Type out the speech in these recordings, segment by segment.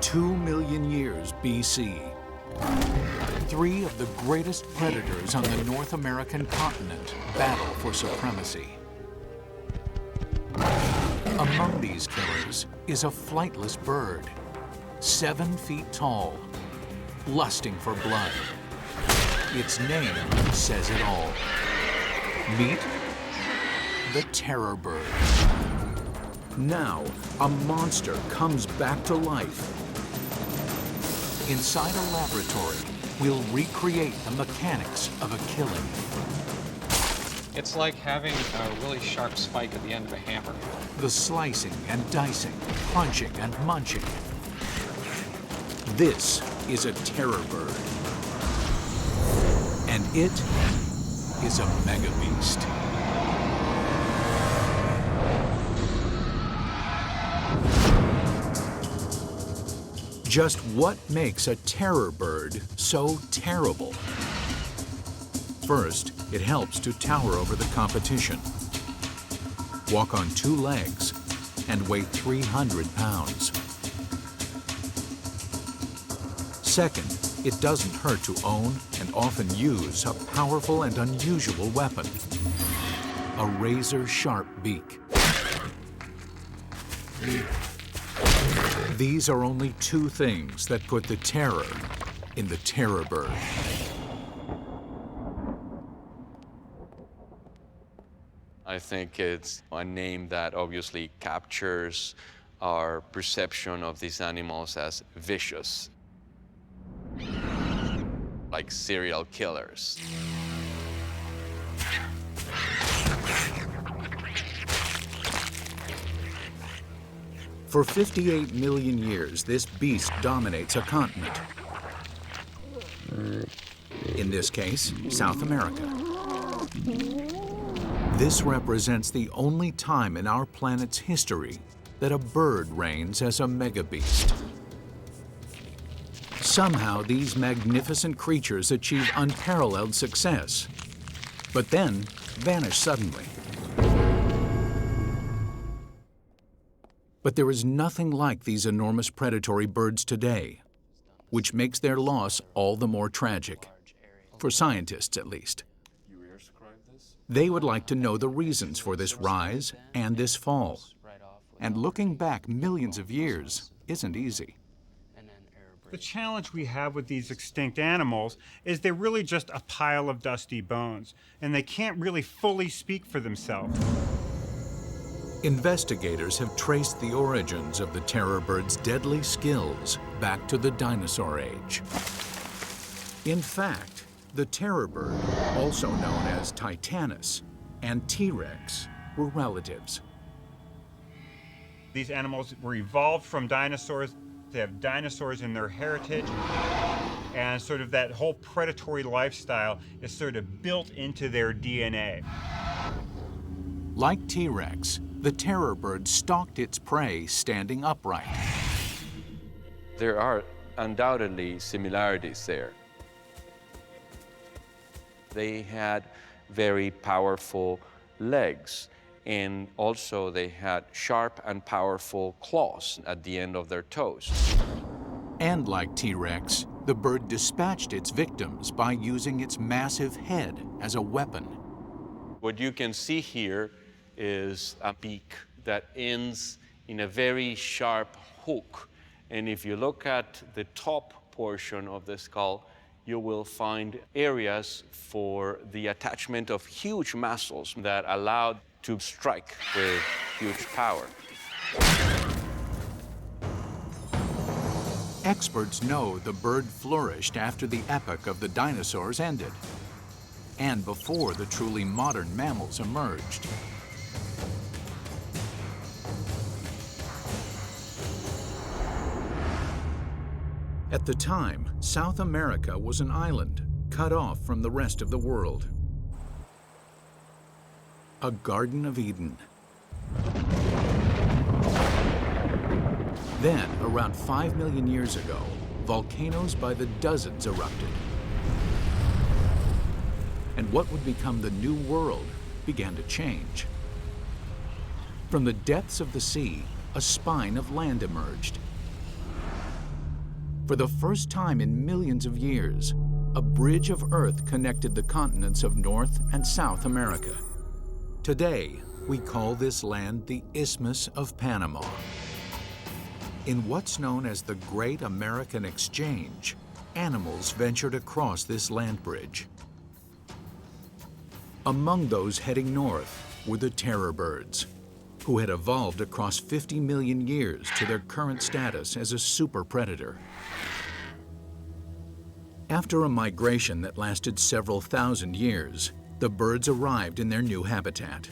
2 million years BC. Three of the greatest predators on the North American continent battle for supremacy. Among these killers is a flightless bird, 7 feet tall, lusting for blood. Its name says it all. Meet the terror bird. Now, a monster comes back to life. Inside a laboratory, we'll recreate the mechanics of a killing. It's like having a really sharp spike at the end of a hammer. The slicing and dicing, crunching and munching. This is a terror bird. And it is a mega beast. Just what makes a terror bird so terrible? First, it helps to tower over the competition, walk on 2 legs, and weigh 300 pounds. Second, it doesn't hurt to own and often use a powerful and unusual weapon, a razor-sharp beak. These are only 2 things that put the terror in the terror bird. I think it's a name that obviously captures our perception of these animals as vicious, like serial killers. For 58 million years, this beast dominates a continent. In this case, South America. This represents the only time in our planet's history that a bird reigns as a megabeast. Somehow, these magnificent creatures achieve unparalleled success, but then vanish suddenly. But there is nothing like these enormous predatory birds today, which makes their loss all the more tragic, for scientists at least. They would like to know the reasons for this rise and this fall. And looking back millions of years isn't easy. The challenge we have with these extinct animals is they're really just a pile of dusty bones, and they can't really fully speak for themselves. Investigators have traced the origins of the terror bird's deadly skills back to the dinosaur age. In fact, the terror bird, also known as Titanus, and T-Rex were relatives. These animals were evolved from dinosaurs. They have dinosaurs in their heritage, and sort of that whole predatory lifestyle is sort of built into their DNA. Like T-Rex, the terror bird stalked its prey standing upright. There are undoubtedly similarities there. They had very powerful legs, and also they had sharp and powerful claws at the end of their toes. And like T-Rex, the bird dispatched its victims by using its massive head as a weapon. What you can see here is a beak that ends in a very sharp hook. And if you look at the top portion of the skull, you will find areas for the attachment of huge muscles that allowed to strike with huge power. Experts know the bird flourished after the epoch of the dinosaurs ended, and before the truly modern mammals emerged. At the time, South America was an island cut off from the rest of the world. A Garden of Eden. Then, around 5 million years ago, volcanoes by the dozens erupted. And what would become the New World began to change. From the depths of the sea, a spine of land emerged. For the first time in millions of years, a bridge of Earth connected the continents of North and South America. Today, we call this land the Isthmus of Panama. In what's known as the Great American Exchange, animals ventured across this land bridge. Among those heading north were the terror birds, who had evolved across 50 million years to their current status as a super predator. After a migration that lasted several thousand years, the birds arrived in their new habitat,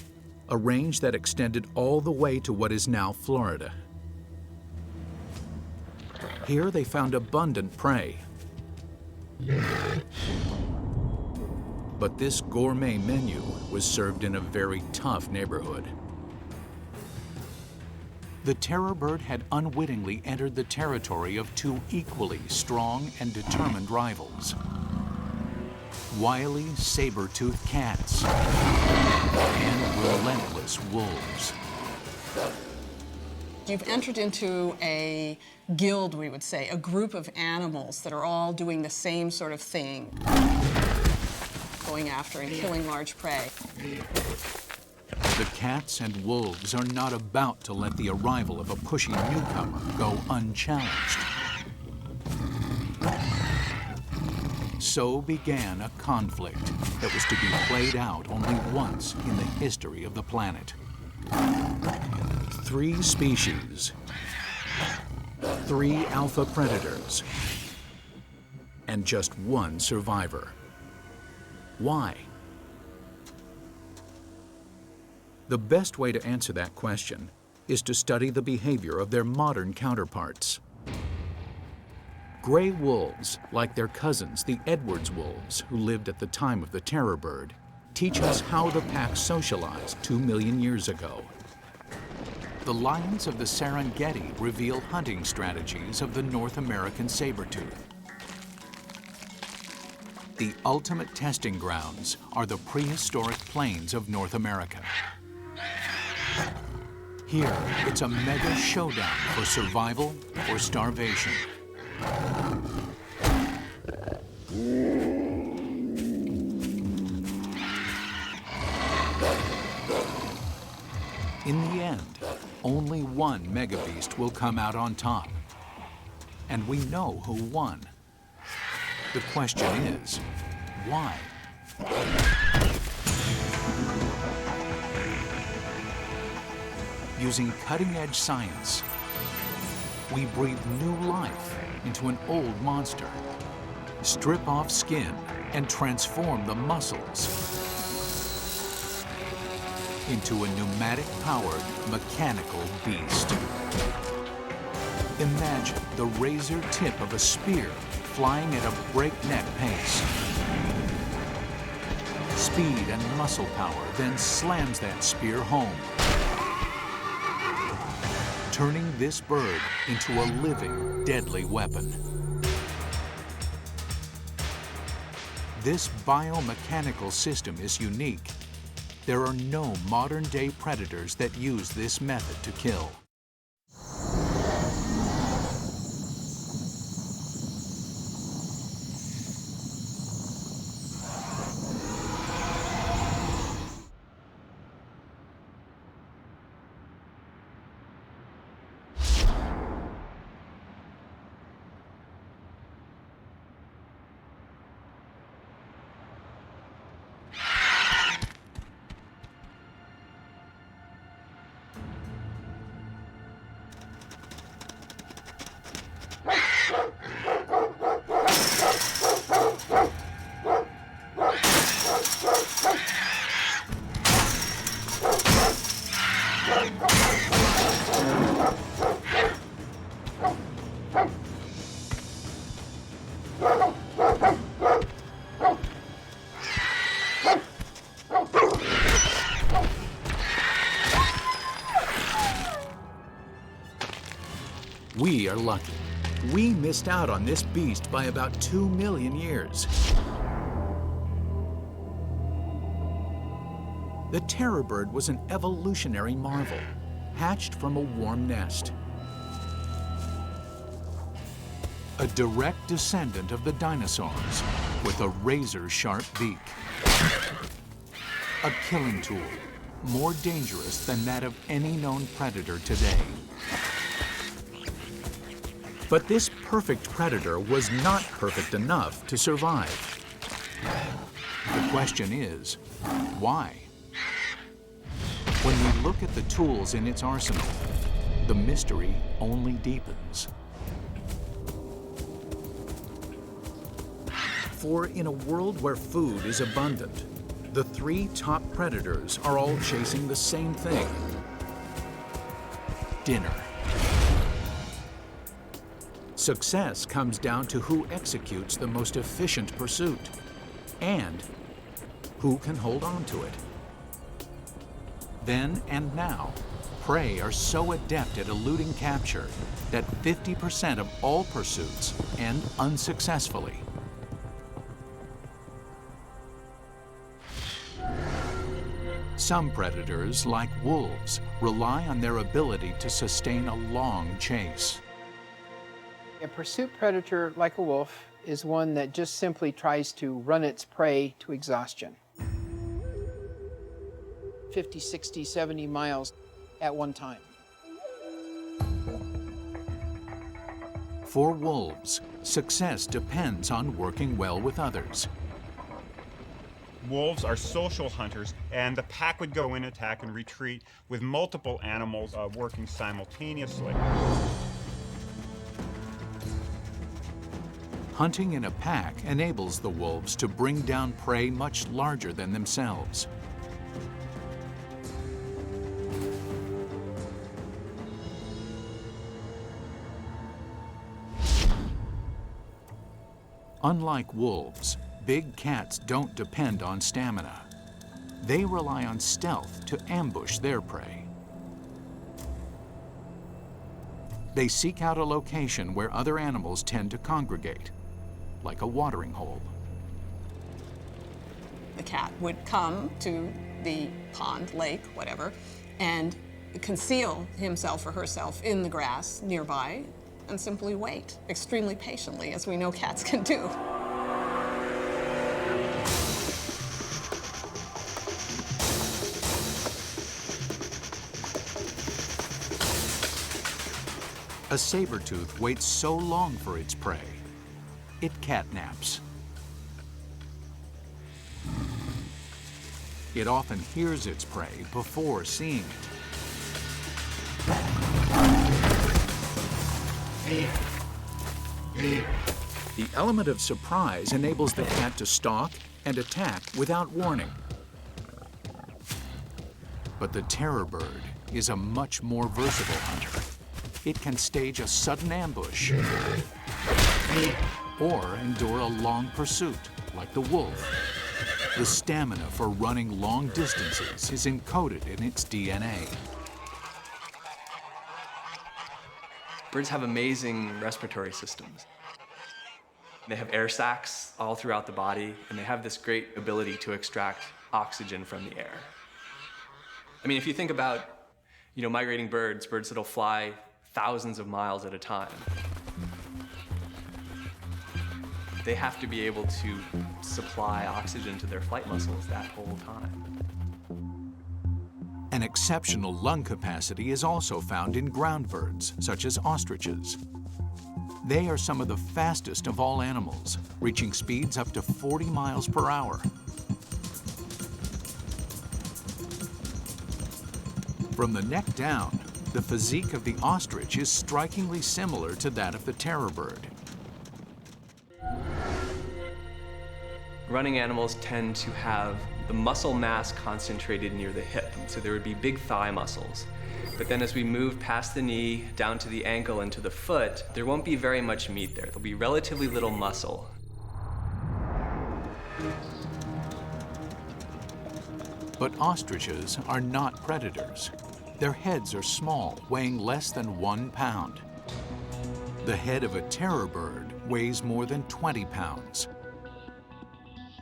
a range that extended all the way to what is now Florida. Here they found abundant prey. But this gourmet menu was served in a very tough neighborhood. The terror bird had unwittingly entered the territory of two equally strong and determined rivals: wily saber-toothed cats and relentless wolves. You've entered into a guild, we would say, a group of animals that are all doing the same sort of thing, going after and killing large prey. The cats and wolves are not about to let the arrival of a pushy newcomer go unchallenged. So began a conflict that was to be played out only once in the history of the planet. 3 species, 3 alpha predators, and just 1 survivor. Why? The best way to answer that question is to study the behavior of their modern counterparts. Gray wolves, like their cousins, the Edwards wolves, who lived at the time of the terror bird, teach us how the pack socialized 2 million years ago. The lions of the Serengeti reveal hunting strategies of the North American saber-tooth. The ultimate testing grounds are the prehistoric plains of North America. Here, it's a mega showdown for survival or starvation. In the end, only one mega beast will come out on top. And we know who won. The question is, why? Using cutting-edge science, we breathe new life into an old monster, strip off skin, and transform the muscles into a pneumatic-powered mechanical beast. Imagine the razor tip of a spear flying at a breakneck pace. Speed and muscle power then slams that spear home, turning this bird into a living, deadly weapon. This biomechanical system is unique. There are no modern-day predators that use this method to kill. We are lucky. We missed out on this beast by about 2 million years. The terror bird was an evolutionary marvel, hatched from a warm nest. a direct descendant of the dinosaurs with a razor-sharp beak. A killing tool, more dangerous than that of any known predator today. But this perfect predator was not perfect enough to survive. The question is, why? When we look at the tools in its arsenal, the mystery only deepens. For in a world where food is abundant, the three top predators are all chasing the same thing: dinner. Success comes down to who executes the most efficient pursuit and who can hold on to it. Then and now, prey are so adept at eluding capture that 50% of all pursuits end unsuccessfully. Some predators, like wolves, rely on their ability to sustain a long chase. A pursuit predator, like a wolf, is one that just simply tries to run its prey to exhaustion. 50, 60, 70 miles at one time. For wolves, success depends on working well with others. Wolves are social hunters, and the pack would go in, attack, and retreat with multiple animals working simultaneously. Hunting in a pack enables the wolves to bring down prey much larger than themselves. Unlike wolves, big cats don't depend on stamina. They rely on stealth to ambush their prey. They seek out a location where other animals tend to congregate, like a watering hole. The cat would come to the pond, lake, whatever, and conceal himself or herself in the grass nearby and simply wait extremely patiently, as we know cats can do. A saber-tooth waits so long for its prey, it catnaps. It often hears its prey before seeing it. The element of surprise enables the cat to stalk and attack without warning. But the terror bird is a much more versatile hunter. It can stage a sudden ambush or endure a long pursuit, like the wolf. The stamina for running long distances is encoded in its DNA. Birds have amazing respiratory systems. They have air sacs all throughout the body, and they have this great ability to extract oxygen from the air. I mean, if you think about, migrating birds that'll fly thousands of miles at a time, they have to be able to supply oxygen to their flight muscles that whole time. An exceptional lung capacity is also found in ground birds, such as ostriches. They are some of the fastest of all animals, reaching speeds up to 40 miles per hour. From the neck down, the physique of the ostrich is strikingly similar to that of the terror bird. Running animals tend to have the muscle mass concentrated near the hip, so there would be big thigh muscles. But then as we move past the knee, down to the ankle and to the foot, there won't be very much meat there. There'll be relatively little muscle. But ostriches are not predators. Their heads are small, weighing less than 1 pound. The head of a terror bird weighs more than 20 pounds.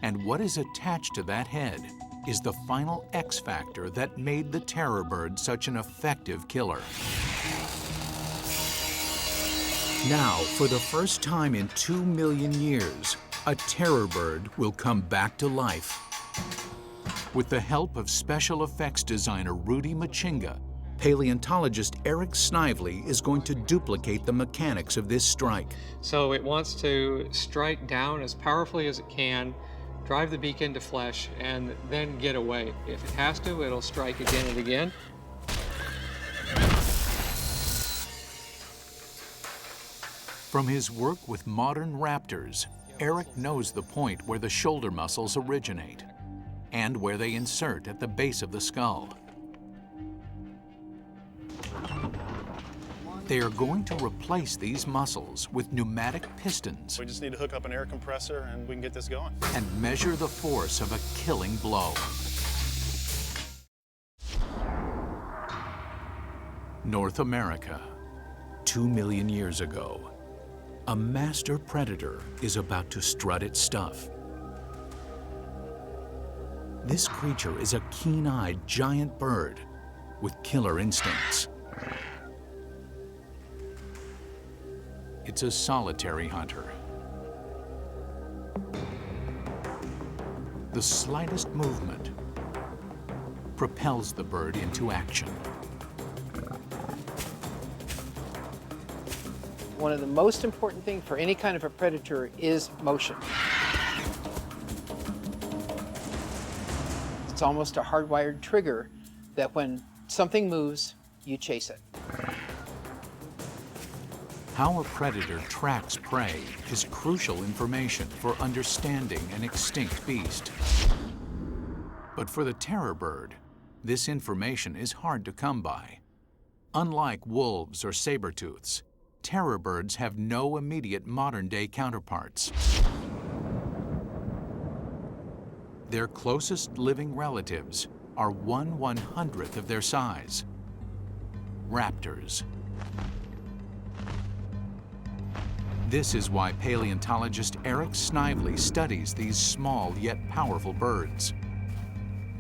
And what is attached to that head is the final X factor that made the terror bird such an effective killer. Now, for the first time in 2 million years, a terror bird will come back to life. With the help of special effects designer Rudy Machinga, paleontologist Eric Snively is going to duplicate the mechanics of this strike. So it wants to strike down as powerfully as it can, drive the beak into flesh, and then get away. If it has to, it'll strike again and again. From his work with modern raptors, Eric knows the point where the shoulder muscles originate and where they insert at the base of the skull. They are going to replace these muscles with pneumatic pistons We just need to hook up an air compressor and we can get this going. and measure the force of a killing blow. North America, 2 million years ago. A master predator is about to strut its stuff. This creature is a keen-eyed giant bird with killer instincts. It's a solitary hunter. The slightest movement propels the bird into action. One of the most important things for any kind of a predator is motion. It's almost a hardwired trigger that when something moves, you chase it. How a predator tracks prey is crucial information for understanding an extinct beast. But for the terror bird, this information is hard to come by. Unlike wolves or saber-tooths, terror birds have no immediate modern-day counterparts. Their closest living relatives are 1/100th of their size, raptors. This is why paleontologist Eric Snively studies these small yet powerful birds.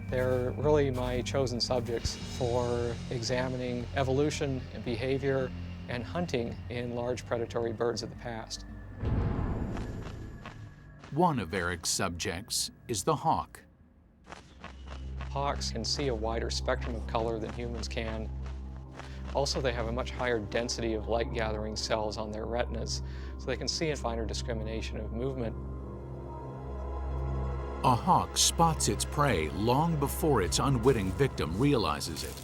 They're really my chosen subjects for examining evolution and behavior and hunting in large predatory birds of the past. One of Eric's subjects is the hawk. Hawks can see a wider spectrum of color than humans can. Also, they have a much higher density of light-gathering cells on their retinas, so they can see a finer discrimination of movement. A hawk spots its prey long before its unwitting victim realizes it.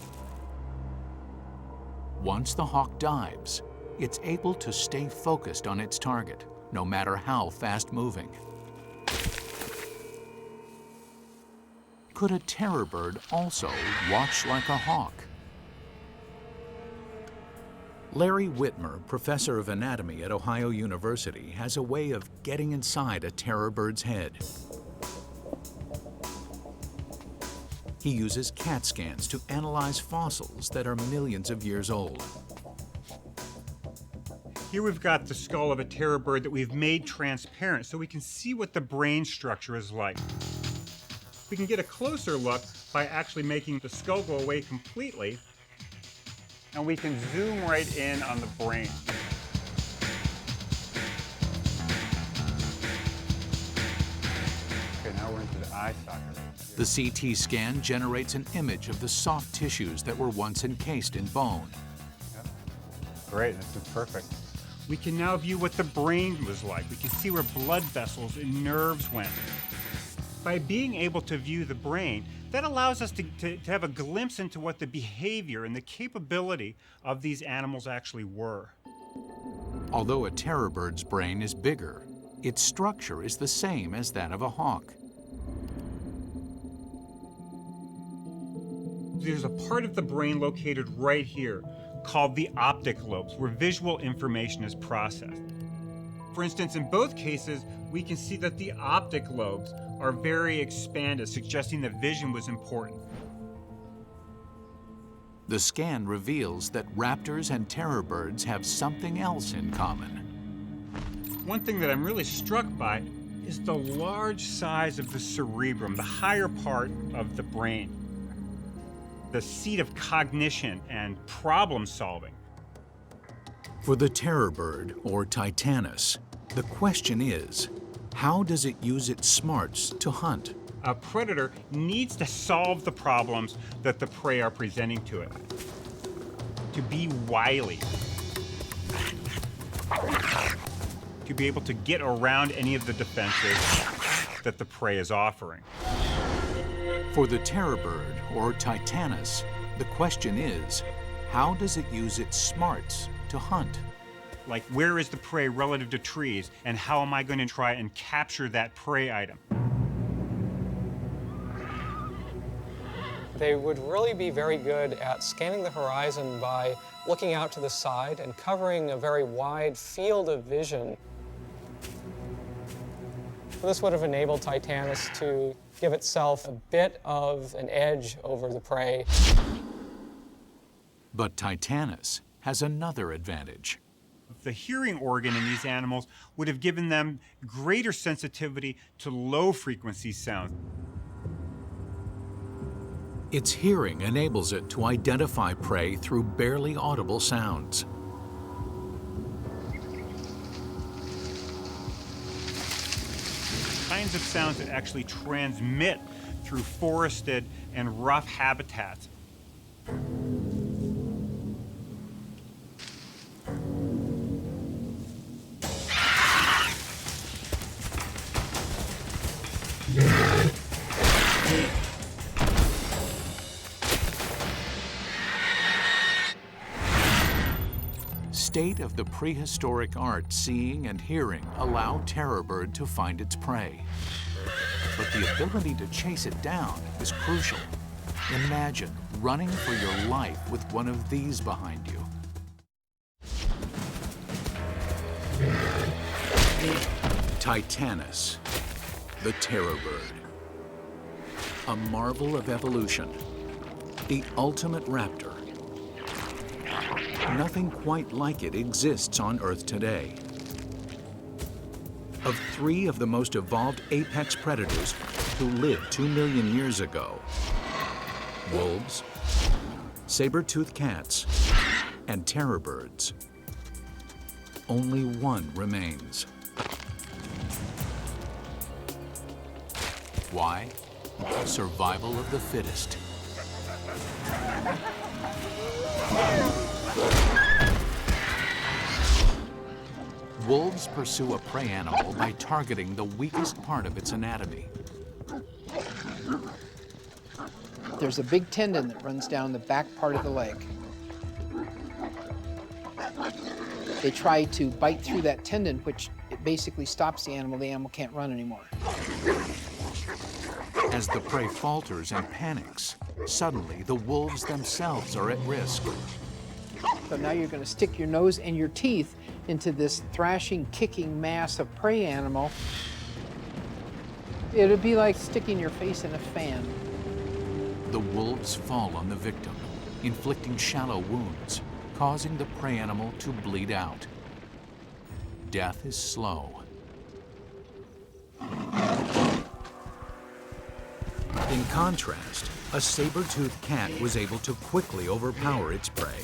Once the hawk dives, it's able to stay focused on its target, no matter how fast-moving. Could a terror bird also watch like a hawk? Larry Whitmer, professor of anatomy at Ohio University, has a way of getting inside a terror bird's head. He uses CAT scans to analyze fossils that are millions of years old. Here we've got the skull of a terror bird that we've made transparent so we can see what the brain structure is like. We can get a closer look by actually making the skull go away completely, and we can zoom right in on the brain. Okay, now we're into the eye socket. The CT scan generates an image of the soft tissues that were once encased in bone. Great, this is perfect. We can now view what the brain was like. We can see where blood vessels and nerves went. By being able to view the brain, that allows us to have a glimpse into what the behavior and the capability of these animals actually were. Although a terror bird's brain is bigger, its structure is the same as that of a hawk. There's a part of the brain located right here called the optic lobes, where visual information is processed. For instance, in both cases, we can see that the optic lobes are very expanded, suggesting that vision was important. The scan reveals that raptors and terror birds have something else in common. One thing that I'm really struck by is the large size of the cerebrum, the higher part of the brain, the seat of cognition and problem solving. For the terror bird, or Titanus, the question is, how does it use its smarts to hunt? A predator needs to solve the problems that the prey are presenting to it. To be wily. To be able to get around any of the defenses that the prey is offering. For the terror bird, or Titanus, the question is, how does it use its smarts to hunt? Like, where is the prey relative to trees, and how am I going to try and capture that prey item? They would really be very good at scanning the horizon by looking out to the side and covering a very wide field of vision. This would have enabled Titanus to give itself a bit of an edge over the prey. But Titanus has another advantage. The hearing organ in these animals would have given them greater sensitivity to low-frequency sounds. Its hearing enables it to identify prey through barely audible sounds. Kinds of sounds that actually transmit through forested and rough habitats. State-of-the-prehistoric art seeing and hearing allow terror bird to find its prey. But the ability to chase it down is crucial. Imagine running for your life with one of these behind you. Titanus, the terror bird. A marvel of evolution, the ultimate raptor. Nothing quite like it exists on Earth today. Of three of the most evolved apex predators who lived 2 million years ago, wolves, saber-toothed cats, and terror birds, only one remains. Why? Survival of the fittest. Wolves pursue a prey animal by targeting the weakest part of its anatomy. There's a big tendon that runs down the back part of the leg. They try to bite through that tendon, which it basically stops the animal can't run anymore. As the prey falters and panics, suddenly the wolves themselves are at risk. So now you're going to stick your nose and your teeth into this thrashing, kicking mass of prey animal. It'd be like sticking your face in a fan. The wolves fall on the victim, inflicting shallow wounds, causing the prey animal to bleed out. Death is slow. In contrast, a saber-toothed cat was able to quickly overpower its prey.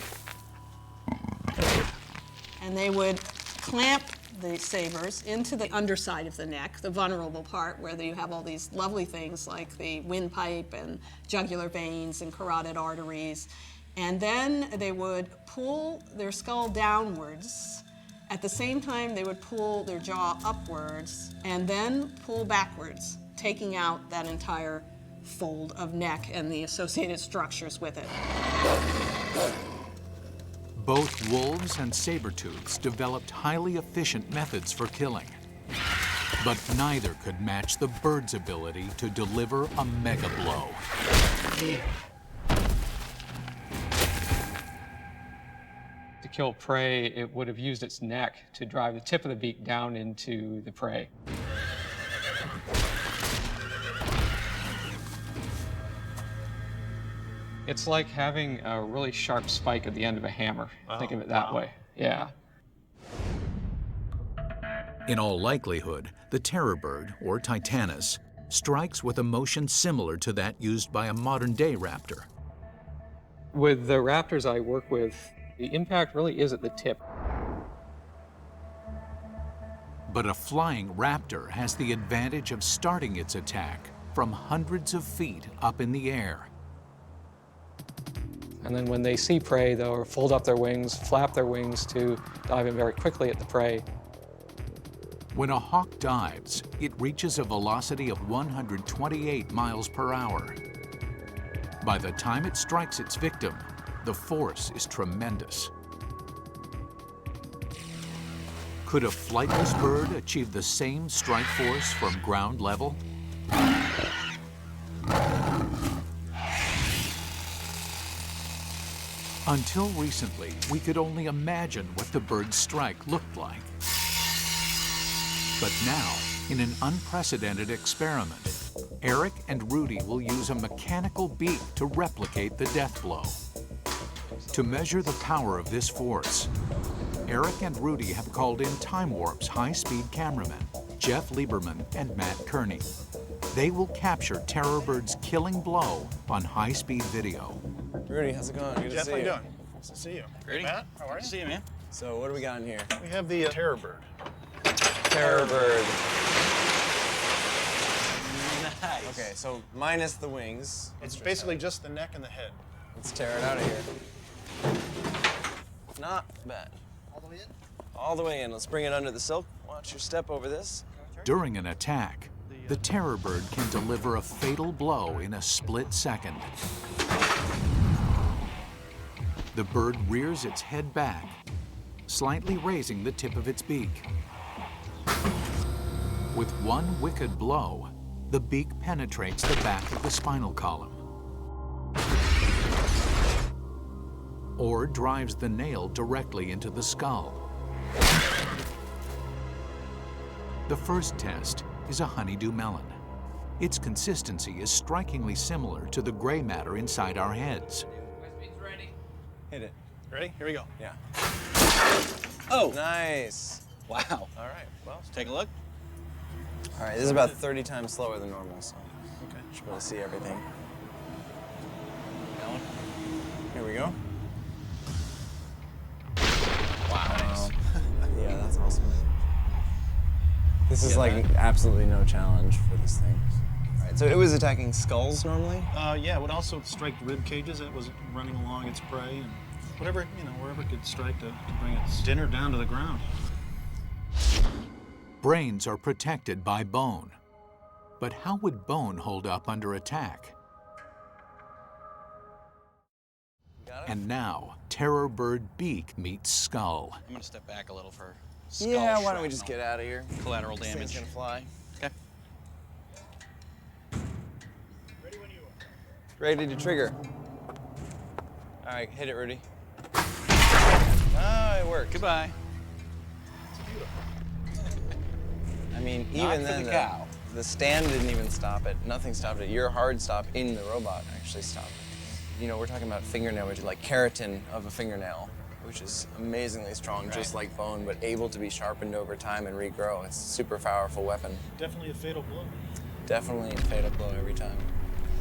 And they would clamp the sabers into the underside of the neck, the vulnerable part where you have all these lovely things like the windpipe and jugular veins and carotid arteries. And then they would pull their skull downwards. At the same time, they would pull their jaw upwards and then pull backwards, taking out that entire fold of neck and the associated structures with it. Both wolves and saber-tooths developed highly efficient methods for killing. But neither could match the bird's ability to deliver a mega blow. To kill prey, it would have used its neck to drive the tip of the beak down into the prey. It's like having a really sharp spike at the end of a hammer. Think of it that way. Yeah. In all likelihood, the terror bird, or Titanus, strikes with a motion similar to that used by a modern-day raptor. With the raptors I work with, the impact really is at the tip. But a flying raptor has the advantage of starting its attack from hundreds of feet up in the air. And then when they see prey, they'll fold up their wings, flap their wings to dive in very quickly at the prey. When a hawk dives, it reaches a velocity of 128 miles per hour. By the time it strikes its victim, the force is tremendous. Could a flightless bird achieve the same strike force from ground level? Until recently, we could only imagine what the bird's strike looked like. But now, in an unprecedented experiment, Eric and Rudy will use a mechanical beak to replicate the death blow. To measure the power of this force, Eric and Rudy have called in Time Warp's high-speed cameramen, Jeff Lieberman and Matt Kearney. They will capture Terror Bird's killing blow on high-speed video. Rudy, how's it going? Good Jeff, to see how you you. doing? Nice to see you. Rudy, Matt, how are you? Good to see you, man. So what do we got in here? We have the Terror Bird. Terror Bird. Nice. Okay, so minus the wings. It's basically just the neck and the head. Let's tear it out of here. Not bad. All the way in? All the way in. Let's bring it under the silk. Watch your step over this. During an attack, the Terror Bird can deliver a fatal blow in a split second. The bird rears its head back, slightly raising the tip of its beak. With one wicked blow, the beak penetrates the back of the spinal column, or drives the nail directly into the skull. The first test is a honeydew melon. Its consistency is strikingly similar to the gray matter inside our heads. Hit it. Ready? Here we go. Yeah. Oh! Nice. Wow. All right, well. Let's take a look. All right, this is about 30 times slower than normal, so Okay. should be able to see everything. Going. Here we go. Wow. Yeah, that's awesome. This is like absolutely no challenge for this thing. All right, so it was attacking skulls normally? Yeah, it would also strike rib cages. It was running along its prey and whatever, wherever it could strike to bring its dinner down to the ground. Brains are protected by bone. But how would bone hold up under attack? Got it? And now, Terror Bird beak meets skull. I'm gonna step back a little for skull Yeah, why don't we just shrapnel. get out of here? Collateral This thing's damage. gonna fly. Okay. Ready when you are. Ready to trigger. All right, hit it, Rudy. Ah, it worked. Goodbye. I mean, Not even for then, the cow. the stand didn't even stop it. Nothing stopped it. Your hard stop in the robot actually stopped it. You know, we're talking about fingernail, which is like keratin of a fingernail, which is amazingly strong, just like bone, but able to be sharpened over time and regrow. It's a super powerful weapon. Definitely a fatal blow. Definitely a fatal blow every time.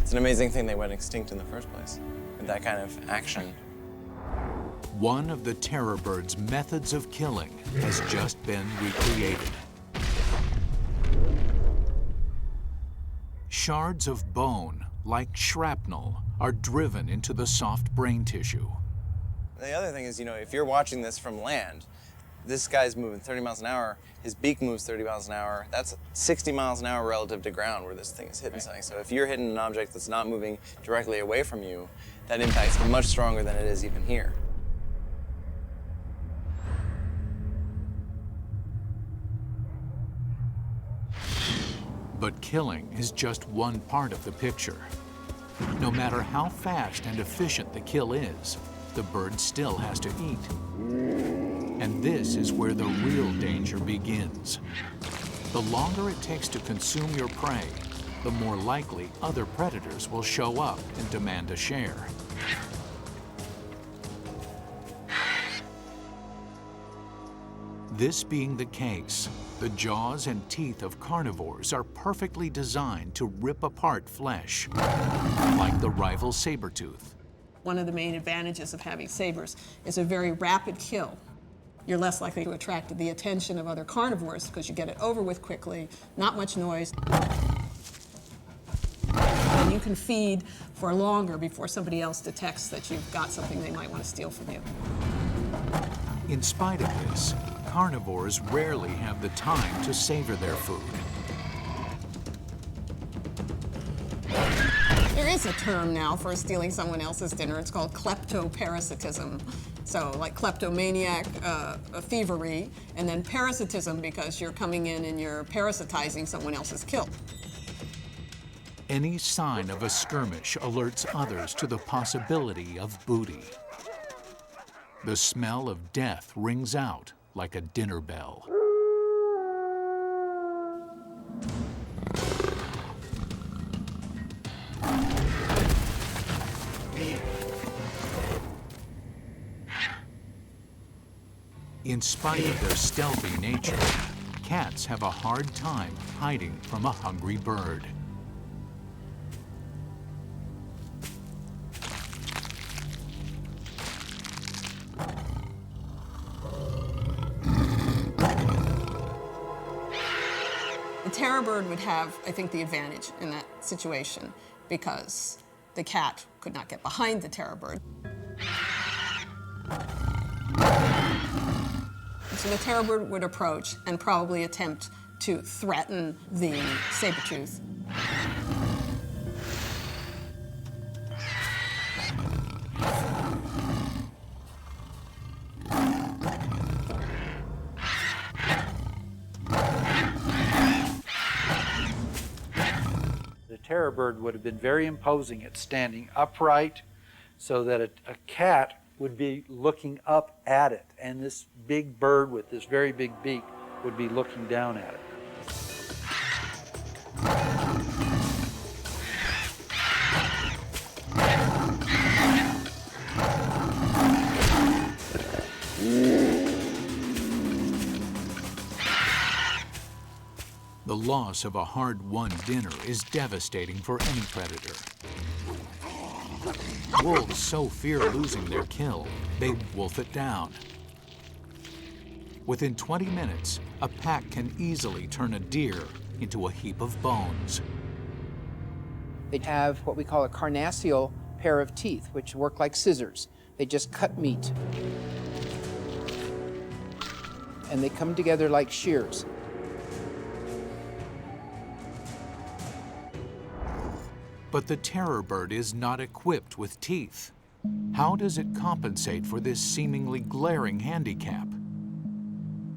It's an amazing thing they went extinct in the first place with that kind of action. One of the Terror Bird's methods of killing has just been recreated. Shards of bone, like shrapnel, are driven into the soft brain tissue. The other thing is, you know, if you're watching this from land, this guy's moving 30 miles an hour, his beak moves 30 miles an hour, that's 60 miles an hour relative to ground where this thing is hitting something. So if you're hitting an object that's not moving directly away from you, that impact's much stronger than it is even here. But killing is just one part of the picture. No matter how fast and efficient the kill is, the bird still has to eat. And this is where the real danger begins. The longer it takes to consume your prey, the more likely other predators will show up and demand a share. This being the case, the jaws and teeth of carnivores are perfectly designed to rip apart flesh, like the rival saber-tooth. One of the main advantages of having sabers is a very rapid kill. you're less likely to attract the attention of other carnivores because you get it over with quickly, not much noise. And you can feed for longer before somebody else detects that you've got something they might want to steal from you. In spite of this, carnivores rarely have the time to savor their food. There is a term now for stealing someone else's dinner. It's called kleptoparasitism. So like kleptomaniac thievery, and then parasitism because you're coming in and you're parasitizing someone else's kill. Any sign of a skirmish alerts others to the possibility of booty. The smell of death rings out like a dinner bell. In spite of their stealthy nature, cats have a hard time hiding from a hungry bird. The terror bird would have, I think, the advantage in that situation because the cat could not get behind the terror bird. So the terror bird would approach and probably attempt to threaten the saber-tooth. The terror bird would have been very imposing at standing upright so that a cat would be looking up at it, and this big bird with this very big beak would be looking down at it. The loss of a hard-won dinner is devastating for any predator. Wolves so fear losing their kill, they wolf it down. Within 20 minutes, a pack can easily turn a deer into a heap of bones. They have what we call a carnassial pair of teeth, which work like scissors. They just cut meat. And they come together like shears. But the terror bird is not equipped with teeth. How does it compensate for this seemingly glaring handicap?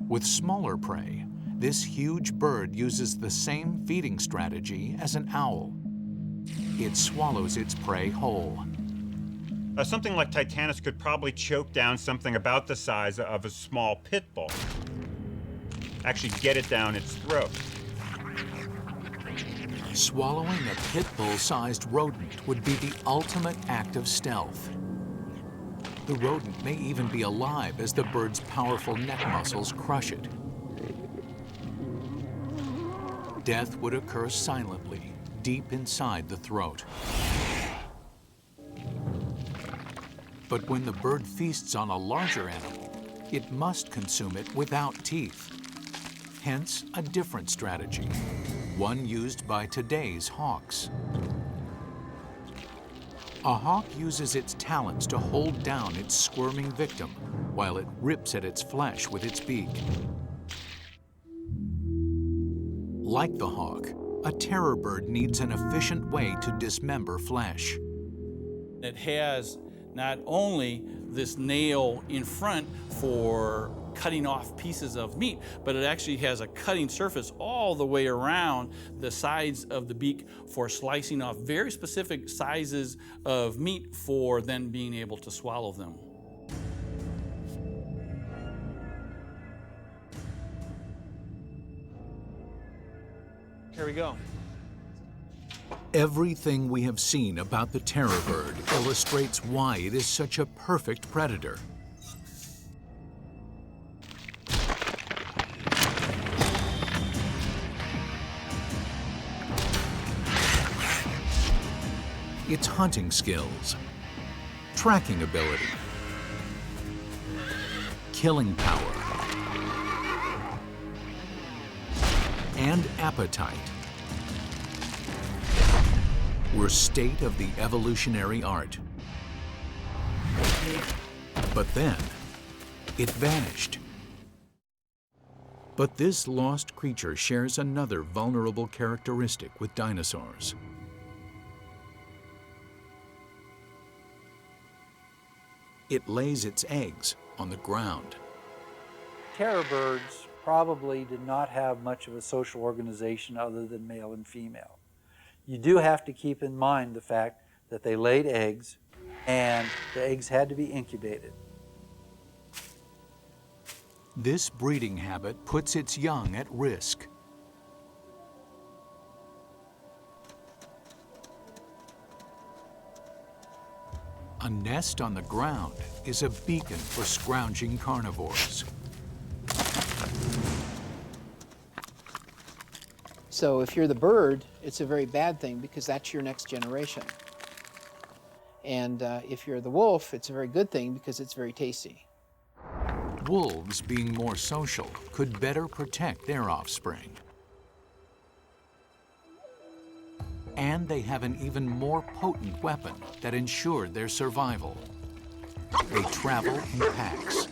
With smaller prey, this huge bird uses the same feeding strategy as an owl. It swallows its prey whole. Something like Titanus could probably choke down something about the size of a small pit bull. Actually get it down its throat. Swallowing a pit bull-sized rodent would be the ultimate act of stealth. The rodent may even be alive as the bird's powerful neck muscles crush it. Death would occur silently, deep inside the throat. But when the bird feasts on a larger animal, it must consume it without teeth. Hence, a different strategy, one used by today's hawks. A hawk uses its talons to hold down its squirming victim while it rips at its flesh with its beak. Like the hawk, a terror bird needs an efficient way to dismember flesh. It has not only this nail in front for cutting off pieces of meat, but it actually has a cutting surface all the way around the sides of the beak for slicing off very specific sizes of meat for then being able to swallow them. Here we go. Everything we have seen about the terror bird illustrates why it is such a perfect predator. Its hunting skills, tracking ability, killing power, and appetite were state of the evolutionary art. But then, it vanished. But this lost creature shares another vulnerable characteristic with dinosaurs. It lays its eggs on the ground. Terror birds probably did not have much of a social organization other than male and female. You do have to keep in mind the fact that they laid eggs and the eggs had to be incubated. This breeding habit puts its young at risk. A nest on the ground is a beacon for scrounging carnivores. So if you're the bird, it's a very bad thing because that's your next generation. And if you're the wolf, it's a very good thing because it's very tasty. Wolves, being more social, could better protect their offspring. And they have an even more potent weapon that ensured their survival. They travel in packs.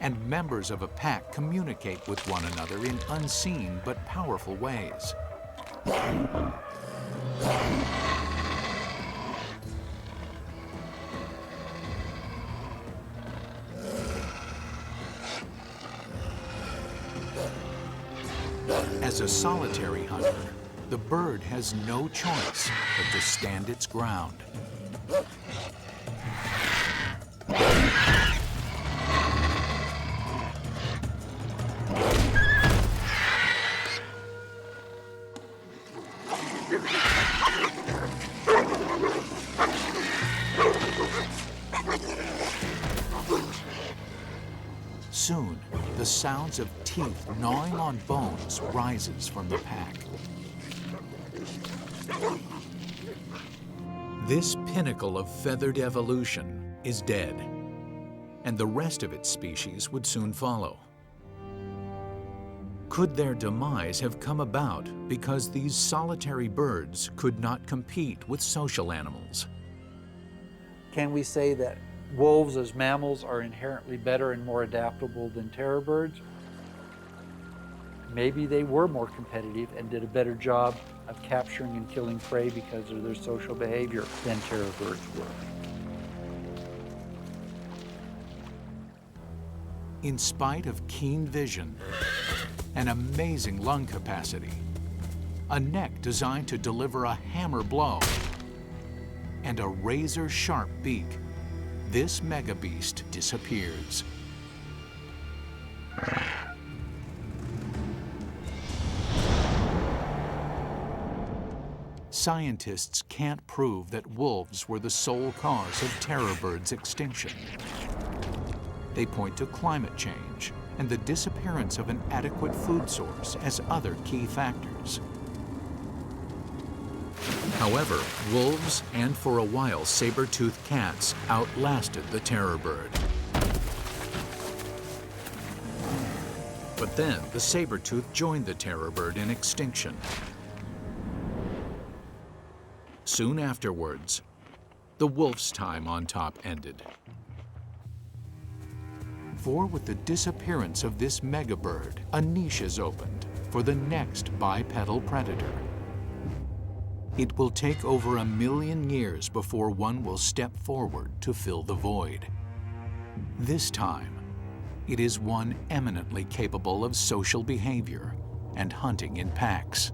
And members of a pack communicate with one another in unseen but powerful ways. As a solitary hunter, the bird has no choice but to stand its ground. Soon, the sounds of teeth gnawing on bones rises from the pack. This pinnacle of feathered evolution is dead, and the rest of its species would soon follow. Could their demise have come about because these solitary birds could not compete with social animals? Can we say that wolves as mammals are inherently better and more adaptable than terror birds? Maybe they were more competitive and did a better job of capturing and killing prey because of their social behavior than terror birds were. In spite of keen vision, an amazing lung capacity, a neck designed to deliver a hammer blow, and a razor-sharp beak, this megabeast disappears. Scientists can't prove that wolves were the sole cause of terror birds' extinction. They point to climate change and the disappearance of an adequate food source as other key factors. However, wolves and for a while saber-toothed cats outlasted the terror bird. But then the saber-tooth joined the terror bird in extinction. Soon afterwards, the wolf's time on top ended. For with the disappearance of this megabird, a niche is opened for the next bipedal predator. It will take over 1 million years before one will step forward to fill the void. This time, it is one eminently capable of social behavior and hunting in packs.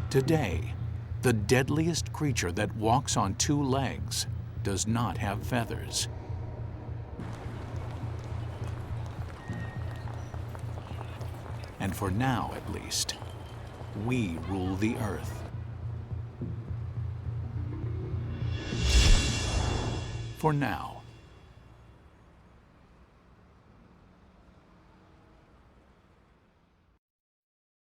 Today, the deadliest creature that walks on 2 legs does not have feathers. And for now, at least, we rule the earth. For now.